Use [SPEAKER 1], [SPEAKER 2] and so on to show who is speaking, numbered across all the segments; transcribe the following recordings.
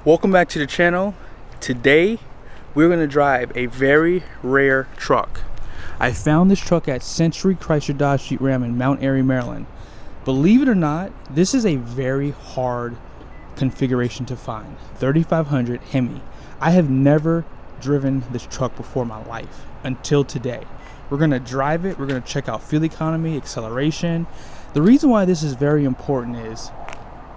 [SPEAKER 1] Welcome back to the channel. Today we're going to drive a very rare truck. I found this truck at Century Chrysler Dodge Jeep Ram in Mount Airy, Maryland. Believe it or not, this is a very hard configuration to find. 3500 HEMI. I have never driven this truck before in my life until today. We're going to drive it. We're going to check out fuel economy, acceleration. The reason why this is very important is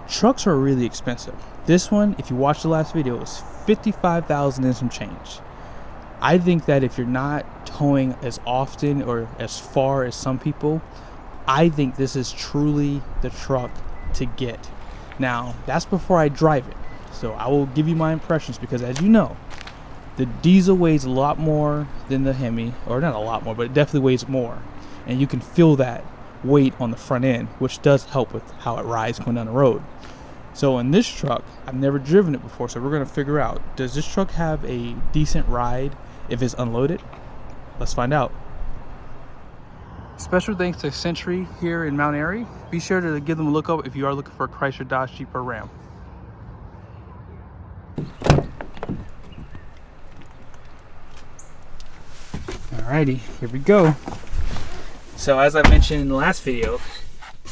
[SPEAKER 1] trucks are really expensive. This one, if you watch the last video, is $55,000 and some change. I think that if you're not towing as often or as far as some people, I think this is truly the truck to get. Now, that's before I drive it. So I will give you my impressions because, as you know, the diesel weighs a lot more than the HEMI, or not a lot more, but it definitely weighs more. And you can feel that weight on the front end, which does help with how it rides going down the road. So in this truck, I've never driven it before, so we're going to figure out, does this truck have a decent ride if it's unloaded? Let's find out. Special thanks to Century here in Mount Airy. Be sure to give them a look up if you are looking for a Chrysler, Dodge, Jeep, or Ram. Alrighty, here we go. So as I mentioned in the last video,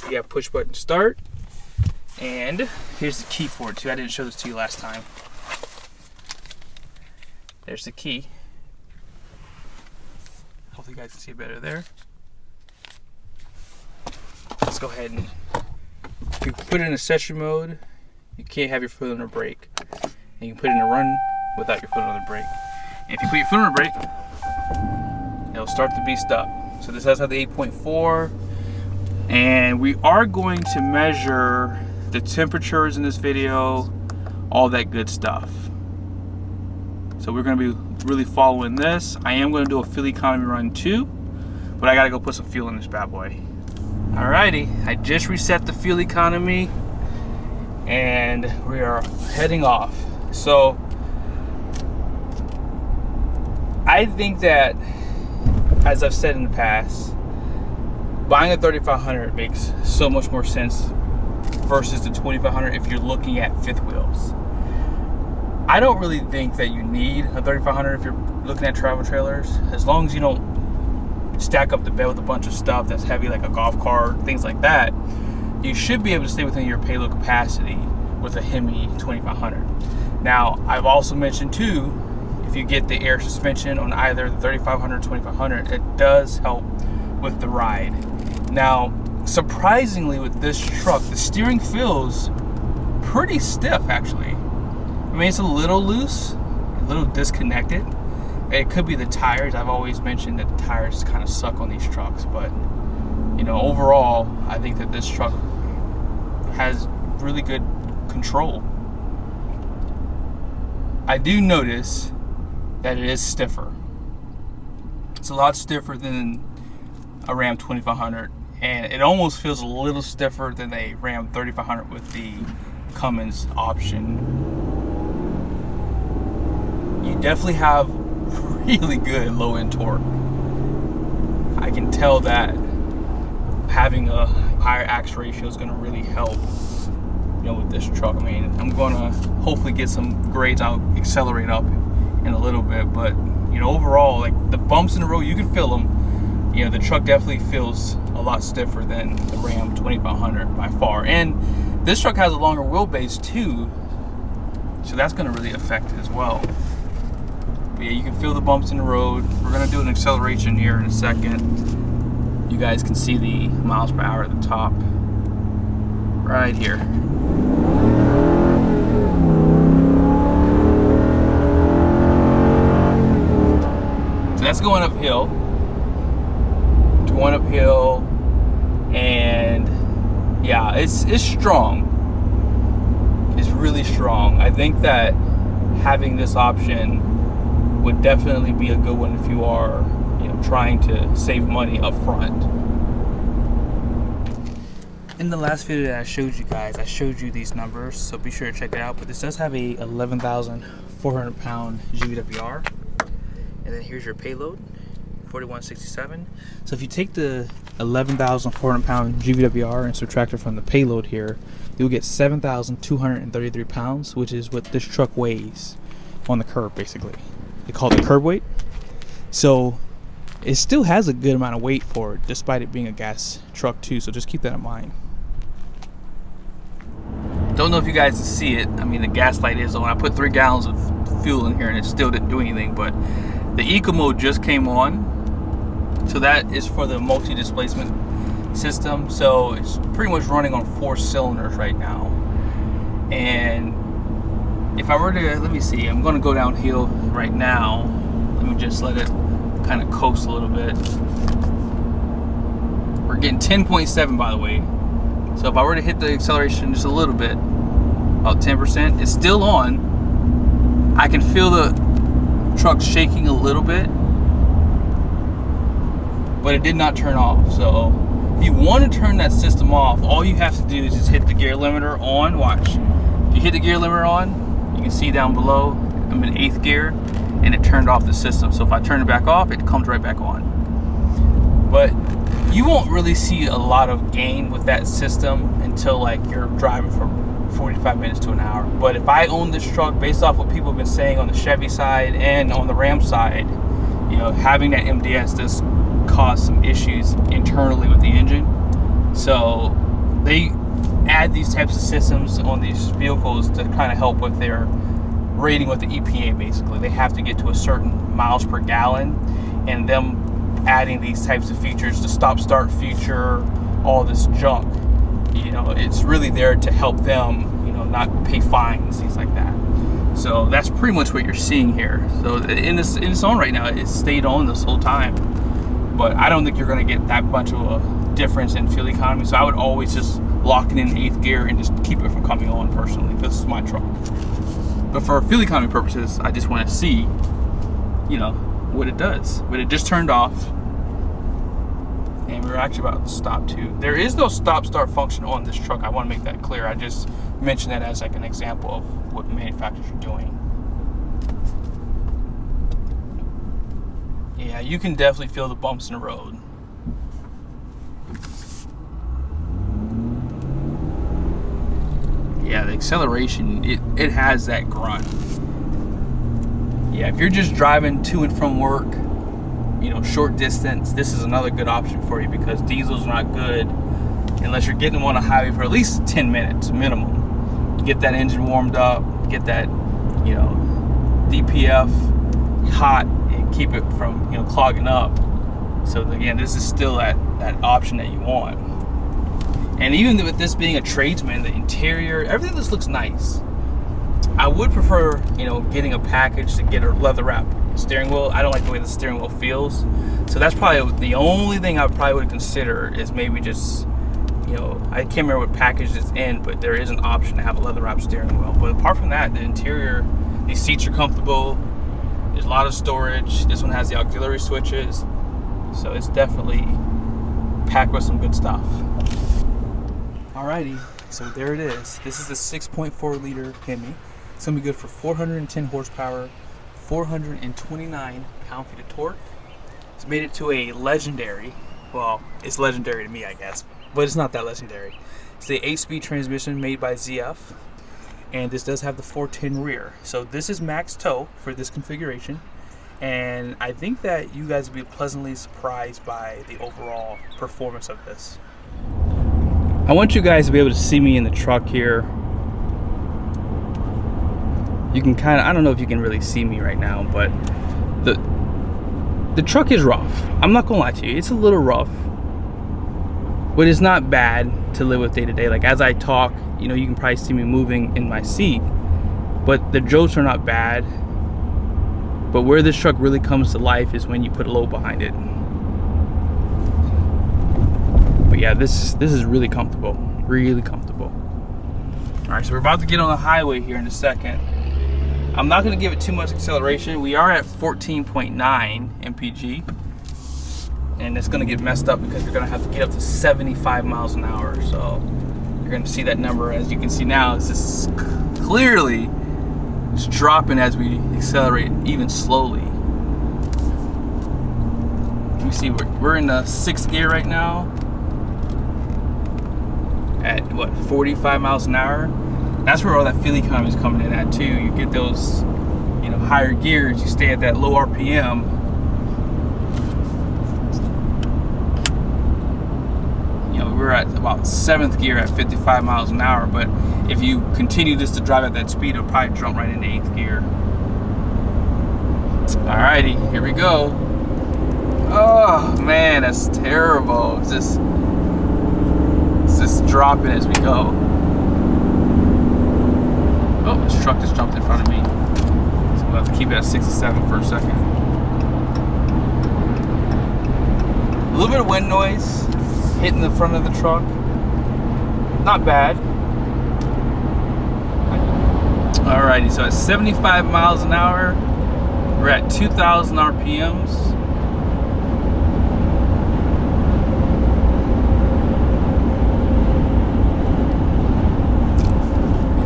[SPEAKER 1] you have push button start. And here's the key for it too. I didn't show this to you last time. There's the key. Hopefully you guys can see it better there. Let's go ahead and, if you put it in accessory mode, you can't have your foot on the brake. And you can put it in a run without your foot on the brake. And if you put your foot on the brake, it'll start the beast up. So this does have the 8.4. And we are going to measure the temperatures in this video, all that good stuff. So we're going to be really following this. I am going to do a fuel economy run too, but I got to go put some fuel in this bad boy. Alrighty, I just reset the fuel economy and we are heading off. So I think that, as I've said in the past, buying a 3500 makes so much more sense versus the 2500 if you're looking at fifth wheels. I don't really think that you need a 3500 if you're looking at travel trailers, as long as you don't stack up the bed with a bunch of stuff that's heavy like a golf cart, things like that. You should be able to stay within your payload capacity with a HEMI 2500. Now, I've also mentioned too, if you get the air suspension on either the 3500 or 2500, it does help with the ride. Now, surprisingly with this truck, the steering feels pretty stiff actually. I mean, it's a little loose, a little disconnected. It could be the tires. I've always mentioned that the tires kind of suck on these trucks, but you know, overall, I think that this truck has really good control. I do notice that it is stiffer. It's a lot stiffer than a Ram 2500. And it almost feels a little stiffer than a Ram 3500 with the Cummins option. You definitely have really good low-end torque. I can tell that having a higher axe ratio is going to really help, you know, with this truck. I mean, I'm going to hopefully get some grades. I'll accelerate up in a little bit, but you know, overall, like the bumps in the road, you can feel them. You know, the truck definitely feels a lot stiffer than the Ram 2500 by far. And this truck has a longer wheelbase too, so that's going to really affect it as well. But yeah, you can feel the bumps in the road. We're going to do an acceleration here in a second. You guys can see the miles per hour at the top right here. So that's going uphill. Going uphill, and yeah, it's strong. It's really strong. I think that having this option would definitely be a good one if you are, you know, trying to save money up front. In the last video that I showed you guys, I showed you these numbers, so be sure to check it out. But this does have a 11,400 pound GVWR, and then here's your payload. 4167. So if you take the 11,400 pound GVWR and subtract it from the payload here, you'll get 7,233 pounds, which is what this truck weighs on the curb, basically. They call it the curb weight. So it still has a good amount of weight for it, despite it being a gas truck too, so just keep that in mind. Don't know if you guys can see it. I mean, the gas light is on. I put 3 gallons of fuel in here and it still didn't do anything, but the eco mode just came on. So that is for the multi-displacement system. So it's pretty much running on 4 cylinders right now. And if I were to, let me see, I'm going to go downhill right now. Let me just let it kind of coast a little bit. We're getting 10.7, by the way. So if I were to hit the acceleration just a little bit, about 10%, it's still on. I can feel the truck shaking a little bit, but it did not turn off. So if you want to turn that system off, all you have to do is just hit the gear limiter on. Watch. If you hit the gear limiter on, you can see down below, I'm in 8th gear, and it turned off the system. So if I turn it back off, it comes right back on. But you won't really see a lot of gain with that system until like you're driving for 45 minutes to an hour. But if I own this truck, based off what people have been saying on the Chevy side and on the Ram side, you know, having that MDS does cause some issues internally with the engine. So they add these types of systems on these vehicles to kind of help with their rating with the EPA. Basically, they have to get to a certain miles per gallon, and them adding these types of features, the stop start feature, all this junk, you know, it's really there to help them, you know, not pay fines, things like that. So that's pretty much what you're seeing here. So in its own right now, it stayed on this whole time, but I don't think you're going to get that much of a difference in fuel economy. So I would always just lock it in 8th gear and just keep it from coming on personally. This is my truck. But for fuel economy purposes, I just want to see, you know, what it does. But it just turned off, and we're actually about to stop too. There is no stop start function on this truck. I want to make that clear. I just mentioned that as like an example of what manufacturers are doing. Yeah, you can definitely feel the bumps in the road. Yeah, the acceleration, it has that grunt. Yeah, if you're just driving to and from work, you know, short distance, this is another good option for you, because diesel's not good unless you're getting them on a highway for at least 10 minutes minimum. You get that engine warmed up, get that, you know, DPF hot, and keep it from, you know, clogging up. So again, this is still that option that you want. And even with this being a Tradesman, the interior, everything just looks nice. I would prefer, you know, getting a package to get a leather wrap steering wheel. I don't like the way the steering wheel feels. So that's probably the only thing I probably would consider, is maybe just, you know, I can't remember what package it's in, but there is an option to have a leather wrap steering wheel. But apart from that, the interior, these seats are comfortable. There's a lot of storage. This one has the auxiliary switches. So it's definitely packed with some good stuff. Alrighty, so there it is. This is the 6.4 liter HEMI. It's gonna be good for 410 horsepower, 429 pound-feet of torque. It's made it to a legendary, well, it's legendary to me, I guess, but it's not that legendary. It's the 8-speed transmission made by ZF, and this does have the 410 rear. So this is max tow for this configuration, and I think that you guys will be pleasantly surprised by the overall performance of this. I want you guys to be able to see me in the truck here. You can kind of, I don't know if you can really see me right now, but the truck is rough. I'm not gonna lie to you, it's a little rough, but it's not bad to live with day to day. Like as I talk, you know, you can probably see me moving in my seat, but the jolts are not bad. But where this truck really comes to life is when you put a load behind it. But yeah, this is really comfortable, really comfortable. All right, so we're about to get on the highway here in a second. I'm not gonna give it too much acceleration. We are at 14.9 MPG, and it's gonna get messed up because you're gonna have to get up to 75 miles an hour. So you're gonna see that number, as you can see now, is just clearly it's dropping as we accelerate even slowly. Let me see, we're in the 6th gear right now at what, 45 miles an hour. That's where all that fuel economy is coming in at too. You get those, you know, higher gears, you stay at that low RPM. You know, we're at about 7th gear at 55 miles an hour, but if you continue this to drive at that speed, it'll probably jump right into 8th gear. Alrighty, here we go. Oh man, that's terrible. It's just dropping as we go. Oh, this truck just jumped in front of me. So we'll have to keep it at 67 for a second. A little bit of wind noise hitting the front of the truck. Not bad. Alrighty, so at 75 miles an hour, we're at 2,000 RPMs.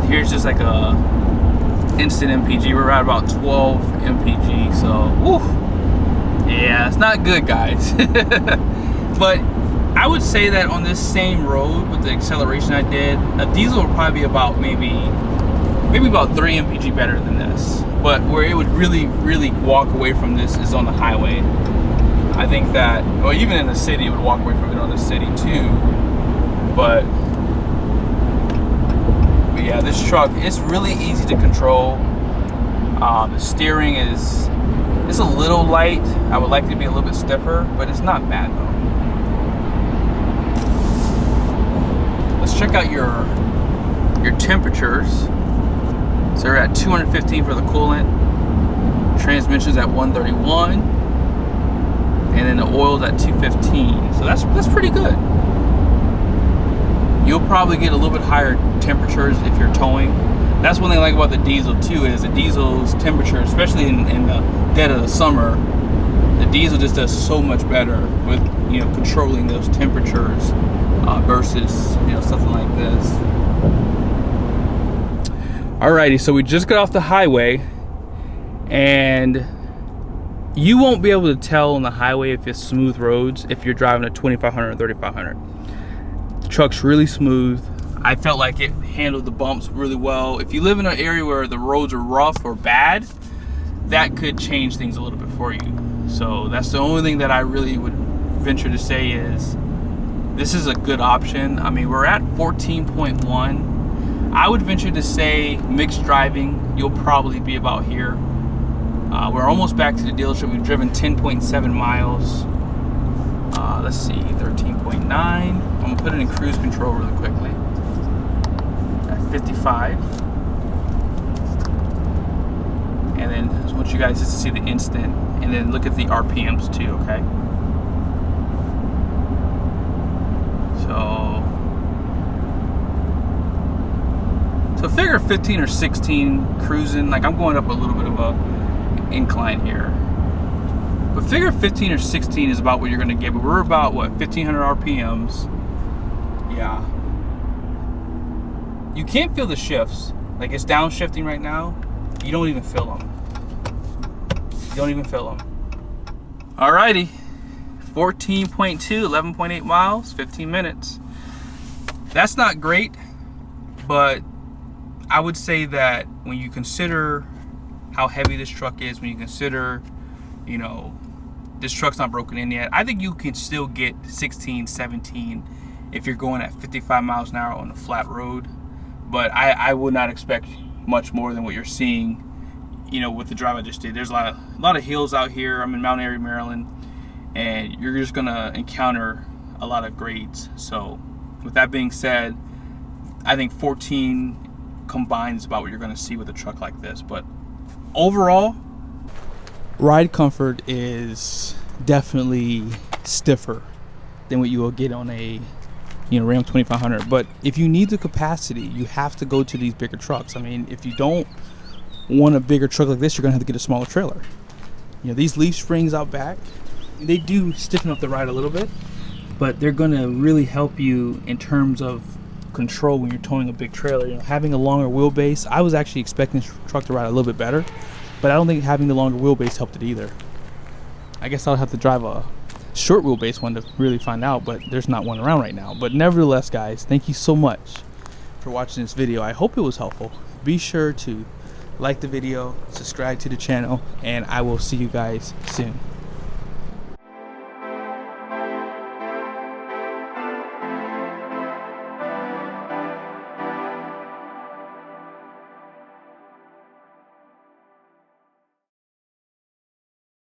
[SPEAKER 1] Here's just like a instant MPG. We're at about 12 MPG, so whew, yeah, it's not good, guys. But I would say that on this same road with the acceleration I did, a diesel would probably be about maybe about 3 MPG better than this. But where it would really walk away from this is on the highway. I think that, well, even in the city, it would walk away from it on the city too. But yeah, this truck, it's really easy to control. The steering is a little light. I would like it to be a little bit stiffer, but it's not bad though. Let's check out your temperatures. So we're at 215 for the coolant. Transmission's at 131, and then the oil's at 215. So that's pretty good. You'll probably get a little bit higher temperatures if you're towing. That's one thing I like about the diesel too, is the diesel's temperature, especially in the dead of the summer, the diesel just does so much better with, you know, controlling those temperatures versus, you know, something like this. Alrighty, so we just got off the highway, and you won't be able to tell on the highway if it's smooth roads if you're driving a 2500 or 3500. The truck's really smooth. I felt like it handled the bumps really well. If you live in an area where the roads are rough or bad, that could change things a little bit for you. So that's the only thing that I really would venture to say is this is a good option. I mean, we're at 14.1. I would venture to say mixed driving, you'll probably be about here. We're almost back to the dealership. We've driven 10.7 miles. Let's see, 13.9. I'm gonna put it in cruise control really quickly. At 55. And then I just want you guys just to see the instant, and then look at the RPMs too, okay? So figure 15 or 16 cruising. Like, I'm going up a little bit of a incline here. But figure 15 or 16 is about what you're gonna get. But we're about, what, 1,500 RPMs. Yeah. You can't feel the shifts. Like, it's downshifting right now. You don't even feel them. You don't even feel them. Alrighty. 14.2, 11.8 miles, 15 minutes. That's not great, but I would say that when you consider how heavy this truck is, when you consider, you know, this truck's not broken in yet, I think you can still get 16, 17 if you're going at 55 miles an hour on a flat road. But I would not expect much more than what you're seeing, you know, with the drive I just did. There's a lot of hills out here. I'm in Mount Airy, Maryland, and you're just gonna encounter a lot of grades. So with that being said, I think 14 combined is about what you're gonna see with a truck like this. But overall, ride comfort is definitely stiffer than what you will get on a, you know, Ram 2500. But if you need the capacity, you have to go to these bigger trucks. I mean, if you don't want a bigger truck like this, you're gonna have to get a smaller trailer. You know, these leaf springs out back, they do stiffen up the ride a little bit, but they're gonna really help you in terms of control when you're towing a big trailer. You know, having a longer wheelbase, I was actually expecting this truck to ride a little bit better, but I don't think having the longer wheelbase helped it either. I guess I'll have to drive a short wheelbase one to really find out, but there's not one around right now. But nevertheless, guys, thank you so much for watching this video. I hope it was helpful. Be sure to like the video, subscribe to the channel, and I will see you guys soon.